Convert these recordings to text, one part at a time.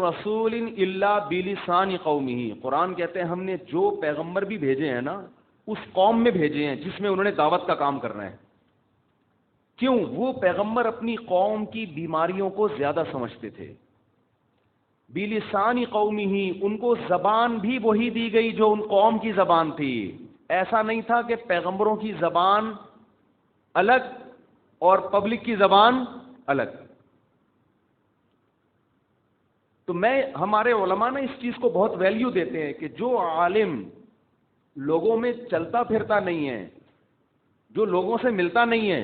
رسول الا بلسان قومہ، قرآن کہتے ہیں ہم نے جو پیغمبر بھی بھیجے ہیں نا اس قوم میں بھیجے ہیں جس میں انہوں نے دعوت کا کام کرنا ہے. کیوں؟ وہ پیغمبر اپنی قوم کی بیماریوں کو زیادہ سمجھتے تھے. بلسان قومہ، ان کو زبان بھی وہی دی گئی جو ان قوم کی زبان تھی. ایسا نہیں تھا کہ پیغمبروں کی زبان الگ اور پبلک کی زبان الگ. تو ہمارے علماء نا اس چیز کو بہت ویلیو دیتے ہیں کہ جو عالم لوگوں میں چلتا پھرتا نہیں ہے، جو لوگوں سے ملتا نہیں ہے،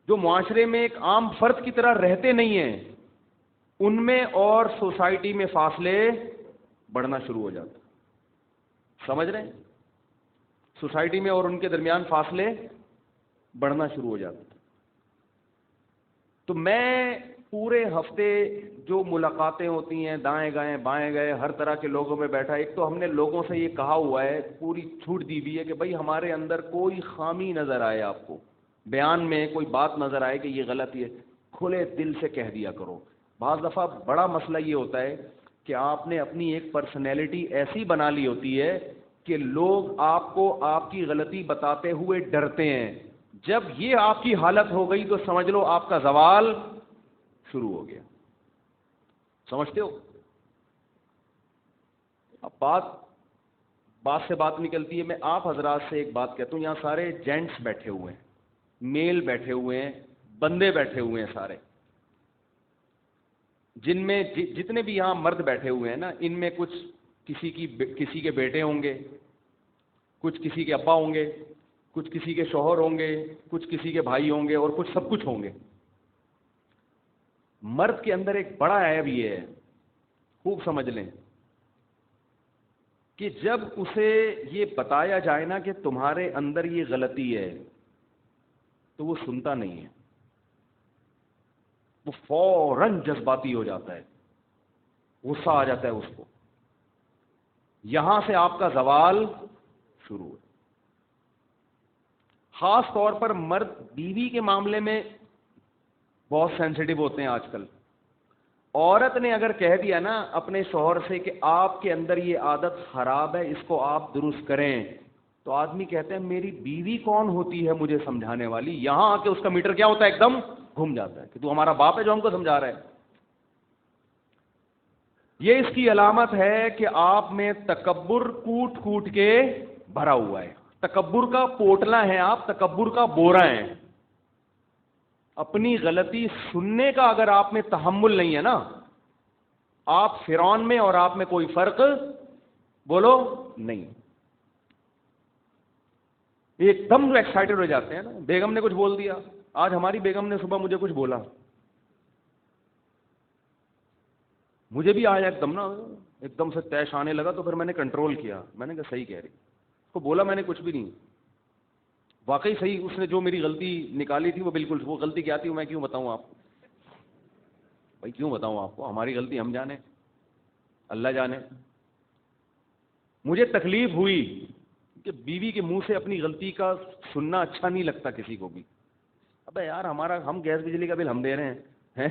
جو معاشرے میں ایک عام فرد کی طرح رہتے نہیں ہیں، ان میں اور سوسائٹی میں فاصلے بڑھنا شروع ہو جاتا. سمجھ رہے ہیں؟ سوسائٹی میں اور ان کے درمیان فاصلے بڑھنا شروع ہو جاتا. تو میں پورے ہفتے جو ملاقاتیں ہوتی ہیں دائیں گائیں بائیں گئے ہر طرح کے لوگوں میں بیٹھا، ایک تو ہم نے لوگوں سے یہ کہا ہوا ہے، پوری چھوٹ دی ہوئی ہے کہ بھائی ہمارے اندر کوئی خامی نظر آئے، آپ کو بیان میں کوئی بات نظر آئے کہ یہ غلط ہے، کھلے دل سے کہہ دیا کرو. بعض دفعہ بڑا مسئلہ یہ ہوتا ہے کہ آپ نے اپنی ایک پرسنالٹی ایسی بنا لی ہوتی ہے کہ لوگ آپ کو آپ کی غلطی بتاتے ہوئے ڈرتے ہیں. جب یہ آپ کی حالت ہو گئی تو سمجھ لو آپ کا زوال شروع ہو گیا. سمجھتے ہو؟ اب بات سے بات نکلتی ہے. میں آپ حضرات سے ایک بات کہتا ہوں، یہاں سارے جینٹس بیٹھے ہوئے ہیں، میل بیٹھے ہوئے ہیں، بندے بیٹھے ہوئے ہیں سارے، جن میں جتنے بھی یہاں مرد بیٹھے ہوئے ہیں نا، ان میں کچھ کسی کے بیٹے ہوں گے، کچھ کسی کے ابا ہوں گے، کچھ کسی کے شوہر ہوں گے، کچھ کسی کے بھائی ہوں گے، اور کچھ سب کچھ ہوں گے. مرد کے اندر ایک بڑا عیب یہ ہے، خوب سمجھ لیں، کہ جب اسے یہ بتایا جائے نا کہ تمہارے اندر یہ غلطی ہے تو وہ سنتا نہیں ہے، وہ فوراً جذباتی ہو جاتا ہے، غصہ آ جاتا ہے اس کو. یہاں سے آپ کا زوال شروع ہے. خاص طور پر مرد بیوی کے معاملے میں بہت سینسیٹیو ہوتے ہیں آج کل. عورت نے اگر کہہ دیا نا اپنے شوہر سے کہ آپ کے اندر یہ عادت خراب ہے، اس کو آپ درست کریں، تو آدمی کہتے ہیں میری بیوی کون ہوتی ہے مجھے سمجھانے والی. یہاں آ کے اس کا میٹر کیا ہوتا ہے؟ ایک دم گھوم جاتا ہے کہ تو ہمارا باپ ہے جو ہم کو سمجھا رہا ہے. یہ اس کی علامت ہے کہ آپ میں تکبر کوٹ کوٹ کے بھرا ہوا ہے. تکبر کا پوٹلا ہے آپ، تکبر کا بورا ہے. اپنی غلطی سننے کا اگر آپ میں تحمل نہیں ہے نا، آپ فرعون میں اور آپ میں کوئی فرق بولو نہیں. ایک دم ایکسائٹڈ ہو جاتے ہیں نا، بیگم نے کچھ بول دیا. آج ہماری بیگم نے صبح مجھے کچھ بولا، مجھے بھی آیا ایک دم سے تیش آنے لگا، تو پھر میں نے کنٹرول کیا. میں نے کہا صحیح کہہ رہی. اس کو بولا میں نے کچھ بھی نہیں، واقعی صحیح. اس نے جو میری غلطی نکالی تھی وہ بالکل، وہ غلطی کیا تھی میں کیوں بتاؤں آپ کو؟ بھائی کیوں بتاؤں آپ کو؟ ہماری غلطی ہم جانے، اللہ جانے. مجھے تکلیف ہوئی کہ بیوی کے منہ سے اپنی غلطی کا سننا اچھا نہیں لگتا کسی کو بھی. ابے یار ہم گیس بجلی کا بل ہم دے رہے ہیں،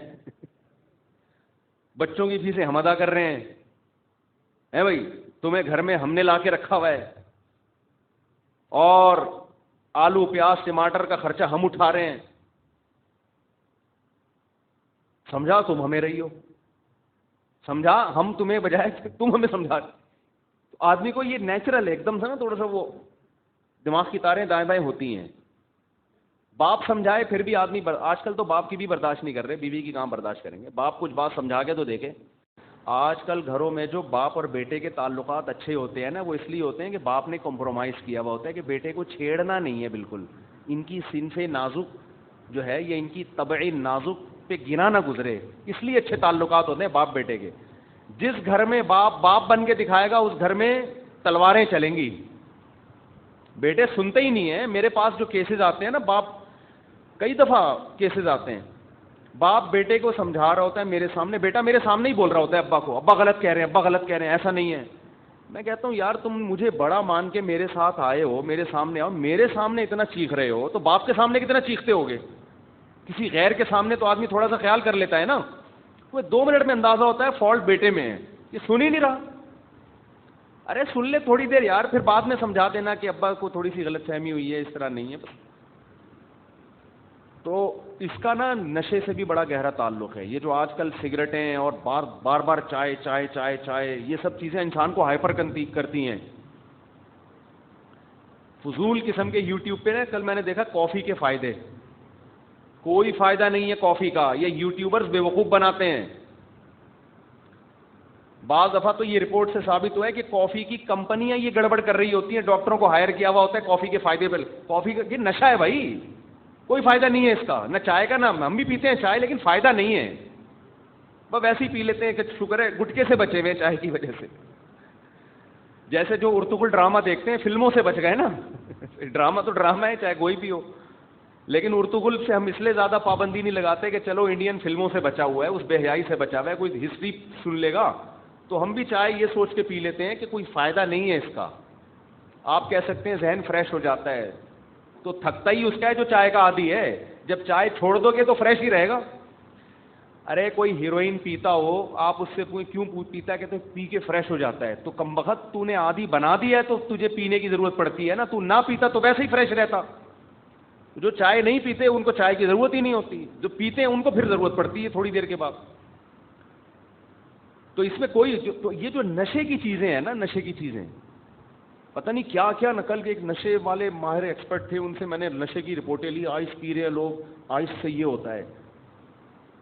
بچوں کی فیسیں ہم ادا کر رہے ہیں بھائی، تمہیں گھر میں ہم نے لا کے رکھا ہوا ہے، اور آلو پیاز ٹماٹر کا خرچہ ہم اٹھا رہے ہیں. سمجھا تم ہمیں رہی ہو، سمجھا ہم تمہیں بجائے کہ تم ہمیں سمجھا. تو آدمی کو یہ نیچرل ہے ایک دم سے نا، تھوڑا سا وہ دماغ کی تاریں دائیں بائیں ہوتی ہیں. باپ سمجھائے پھر بھی آدمی آج کل تو باپ کی بھی برداشت نہیں کر رہے، بیوی کی کام برداشت کریں گے. باپ کچھ بات سمجھا کے تو دیکھے. آج کل گھروں میں جو باپ اور بیٹے کے تعلقات اچھے ہوتے ہیں نا، وہ اس لیے ہوتے ہیں کہ باپ نے کمپرومائز کیا ہوا ہوتا ہے کہ بیٹے کو چھیڑنا نہیں ہے بالکل. ان کی صنف نازک جو ہے، یہ ان کی طبعی نازک پہ گنا نہ گزرے، اس لیے اچھے تعلقات ہوتے ہیں باپ بیٹے کے. جس گھر میں باپ بن کے دکھائے گا اس گھر میں تلواریں چلیں گی. بیٹے سنتے ہی نہیں ہیں. میرے پاس جو کیسز آتے ہیں نا، باپ کئی دفعہ کیسز آتے ہیں، باپ بیٹے کو سمجھا رہا ہوتا ہے میرے سامنے، بیٹا میرے سامنے ہی بول رہا ہوتا ہے ابا کو، ابا غلط کہہ رہے ہیں، ابا غلط کہہ رہے ہیں، ایسا نہیں ہے. میں کہتا ہوں یار تم مجھے بڑا مان کے میرے ساتھ آئے ہو، میرے سامنے آؤ، میرے سامنے اتنا چیخ رہے ہو تو باپ کے سامنے کتنا چیختے ہوگے؟ کسی غیر کے سامنے تو آدمی تھوڑا سا خیال کر لیتا ہے نا. تمہیں 2 منٹ میں اندازہ ہوتا ہے فالٹ بیٹے میں ہے، یہ سن ہی نہیں رہا. ارے سن لے تھوڑی دیر یار، پھر بعد میں سمجھا دینا کہ ابا کو تھوڑی سی غلط فہمی ہوئی ہے، اس طرح نہیں ہے. تو اس کا نا نشے سے بھی بڑا گہرا تعلق ہے. یہ جو آج کل سگریٹیں اور بار بار چائے چائے چائے چائے، یہ سب چیزیں انسان کو ہائپر کرتی ہیں. فضول قسم کے یوٹیوب پہ نا، کل میں نے دیکھا کافی کے فائدے. کوئی فائدہ نہیں ہے کافی کا، یہ یوٹیوبرز بے وقوف بناتے ہیں. بعض دفعہ تو یہ رپورٹ سے ثابت ہوا ہے کہ کافی کی کمپنیاں یہ گڑبڑ کر رہی ہوتی ہیں، ڈاکٹروں کو ہائر کیا ہوا ہوتا ہے کافی کے فائدے پہ. کافی کا یہ نشہ ہے بھائی، کوئی فائدہ نہیں ہے اس کا، نہ چائے کا. نہ ہم بھی پیتے ہیں چائے، لیکن فائدہ نہیں ہے. بس ویسے ہی پی لیتے ہیں کہ شکر ہے گٹکے سے بچے ہوئے چائے کی وجہ سے. جیسے جو ارطغرل ڈرامہ دیکھتے ہیں، فلموں سے بچ گئے نا. ڈرامہ تو ڈرامہ ہے چاہے کوئی بھی ہو، لیکن ارطغرل سے ہم اس لیے زیادہ پابندی نہیں لگاتے کہ چلو انڈین فلموں سے بچا ہوا ہے، اس بے حیائی سے بچا ہوا ہے، کوئی ہسٹری سن لے گا. تو ہم بھی چائے یہ سوچ کے پی لیتے ہیں کہ کوئی فائدہ نہیں ہے اس کا. آپ کہہ سکتے ہیں ذہن فریش ہو جاتا ہے، تو تھکتا ہی اس کا ہے جو چائے کا عادی ہے. جب چائے چھوڑ دو گے تو فریش ہی رہے گا. ارے کوئی ہیروئن پیتا ہو، آپ اس سے کوئی کیوں پیتا ہے، کہتے ہیں پی کے فریش ہو جاتا ہے. تو کمبخت تو نے عادی بنا دیا ہے تو تجھے پینے کی ضرورت پڑتی ہے نا. تو نہ پیتا تو ویسے ہی فریش رہتا. جو چائے نہیں پیتے ان کو چائے کی ضرورت ہی نہیں ہوتی، جو پیتے ہیں ان کو پھر ضرورت پڑتی ہے تھوڑی دیر کے بعد. تو اس میں کوئی تو یہ جو نشے کی چیزیں ہیں نا، نشے کی چیزیں پتہ نہیں کیا کیا نقل کے. ایک نشے والے ماہر ایکسپرٹ تھے، ان سے میں نے نشے کی رپورٹیں لی. آئس پی رہے ہیں لوگ، آئس سے یہ ہوتا ہے،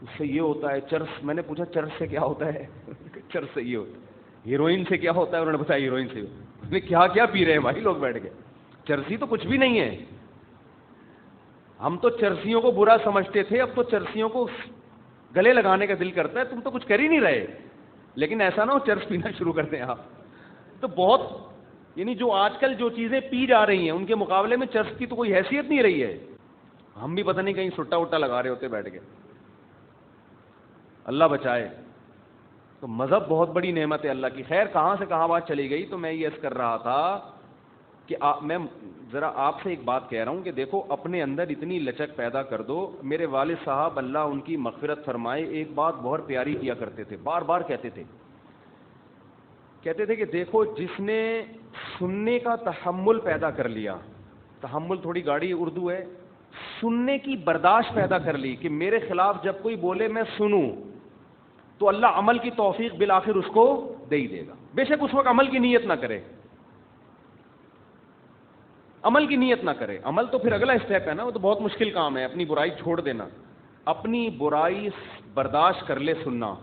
اس سے یہ ہوتا ہے. چرس، میں نے پوچھا چرس سے کیا ہوتا ہے؟ چرس سے یہ ہوتا ہے. ہیروئن سے کیا ہوتا ہے؟ انہوں نے بتایا ہیروئن سے. کیا کیا پی رہے ہیں بھائی لوگ بیٹھ کے. چرسی تو کچھ بھی نہیں ہے. ہم تو چرسیوں کو برا سمجھتے تھے، اب تو چرسیوں کو گلے لگانے کا دل کرتا ہے. تم تو کچھ کر ہی نہیں رہے، لیکن ایسا نہ ہو چرس پینا شروع کر دیں آپ. تو بہت یعنی جو آج کل جو چیزیں پی جا رہی ہیں ان کے مقابلے میں چرس کی تو کوئی حیثیت نہیں رہی ہے. ہم بھی پتہ نہیں کہیں سٹا وٹا لگا رہے ہوتے بیٹھ کے. اللہ بچائے. تو مذہب بہت بڑی نعمت ہے اللہ کی. خیر کہاں سے کہاں بات چلی گئی. تو میں یہ عرض کر رہا تھا کہ میں ذرا آپ سے ایک بات کہہ رہا ہوں کہ دیکھو اپنے اندر اتنی لچک پیدا کر دو. میرے والد صاحب اللہ ان کی مغفرت فرمائے ایک بات بہت پیاری کیا کرتے تھے، بار بار کہتے تھے کہ دیکھو جس نے سننے کا تحمل پیدا کر لیا، تحمل تھوڑی گاڑی اردو ہے، سننے کی برداشت پیدا کر لی کہ میرے خلاف جب کوئی بولے میں سنوں، تو اللہ عمل کی توفیق بالآخر اس کو دے ہی دے گا. بے شک اس وقت عمل کی نیت نہ کرے، عمل کی نیت نہ کرے. عمل تو پھر اگلا اسٹیپ ہے نا، وہ تو بہت مشکل کام ہے، اپنی برائی چھوڑ دینا. اپنی برائی برداشت کر لے سننا،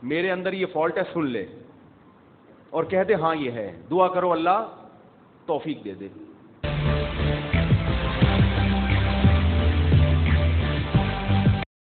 میرے اندر یہ فالٹ ہے سن لے اور کہہ دے ہاں یہ ہے. دعا کرو اللہ توفیق دے دے.